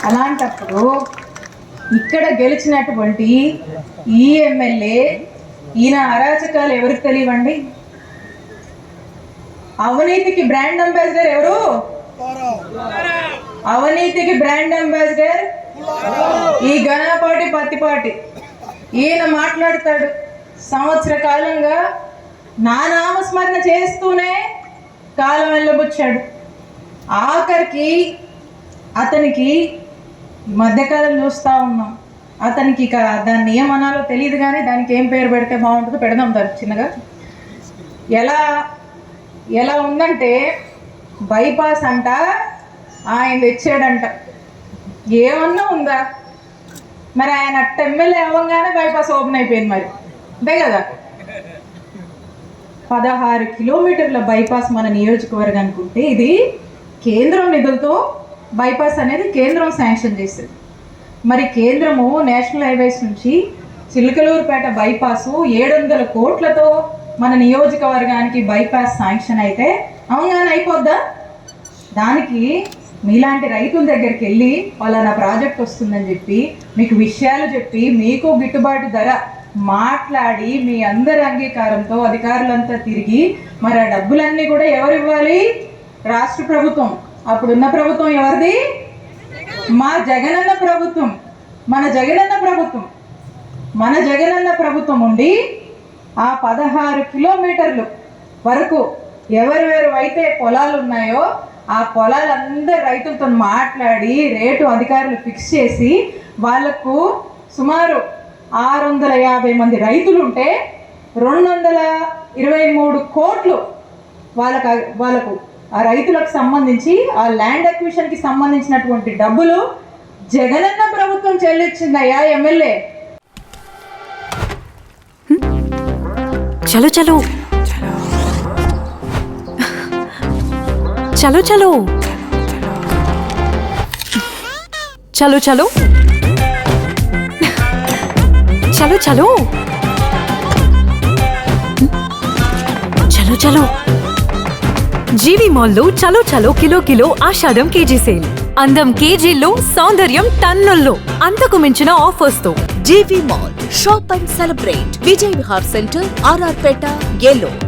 అలాంటప్పుడు ఇక్కడ గెలిచినటువంటి ఈ ఎమ్మెల్యే ఈయన అరాచకాలు ఎవరికి తెలియవండి? అవినీతికి బ్రాండ్ అంబాసిడర్ ఎవరు? అవినీతికి బ్రాండ్ అంబాసిడర్ ఈ ఘనపాటి పత్తిపాటి. ఈయన మాట్లాడతాడు సంవత్సర కాలంగా నా నామస్మరణ చేస్తూనే కాలం వెళ్ళబుచ్చాడు. ఆఖరికి అతనికి మధ్యకాలం చూస్తూ ఉన్నాం, అతనికి ఇక దాన్ని ఏమనాలో తెలియదు, కానీ దానికి ఏం పేరు పెడితే బాగుంటుందో పెడదాం దాన్ని చిన్నగా. ఎలా ఉందంటే బైపాస్ అంట ఆయన తెచ్చాడంట. ఏమన్నా ఉందా? మరి ఆయన ఎమ్మెల్యే అవ్వగానే బైపాస్ ఓపెన్ అయిపోయింది, మరి అంతే కదా. 16 కిలోమీటర్ల బైపాస్ మన నియోజకవర్గానికి ఉంటే ఇది కేంద్రం నిధులతో బైపాస్ అనేది కేంద్రం శాంక్షన్ చేస్తుంది. మరి కేంద్రము నేషనల్ హైవేస్ నుంచి చిలకలూరుపేట బైపాసు 700 కోట్లతో మన నియోజకవర్గానికి బైపాస్ శాంక్షన్ అయితే అవగానే అయిపోద్దా? దానికి మీలాంటి రైతుల దగ్గరికి వెళ్ళి వాళ్ళ ప్రాజెక్ట్ వస్తుందని చెప్పి మీకు విషయాలు చెప్పి మీకు గిట్టుబాటు ధర మాట్లాడి మీ అందరి అంగీకారంతో అధికారులంతా తిరిగి మరి ఆ డబ్బులన్నీ కూడా ఎవరు ఇవ్వాలి? రాష్ట్ర ప్రభుత్వం. అప్పుడున్న ప్రభుత్వం ఎవరిది? మా జగనన్న ప్రభుత్వం. మన జగనన్న ప్రభుత్వం ఉండి ఆ 16 కిలోమీటర్లు వరకు ఎవరెవరు అయితే పొలాలు ఉన్నాయో ఆ పొలాలందరూ రైతులతో మాట్లాడి రేటు అధికారులు ఫిక్స్ చేసి వాళ్లకు సుమారు 650 మంది రైతులు ఉంటే 223 కోట్లు వాళ్ళకు ఆ రైతులకు సంబంధించి ఆ ల్యాండ్ అక్విజిషన్కి సంబంధించినటువంటి డబ్బులు జగనన్న ప్రభుత్వం చెల్లించిందయ్యా ఎమ్మెల్యే. చలో చలో చలో చలో చలో చలో చలో చలో చలో చలో జీవి మాల్లో చలో చలో కిలో ఆషాఢం కేజీ సేల్. అందం కేజీల్లో, సౌందర్యం టన్నుల్లో, అంతకు మించిన ఆఫర్స్ తో G V mall shop and celebrate. Vijay Vihar centre, R R Peta, Eluru.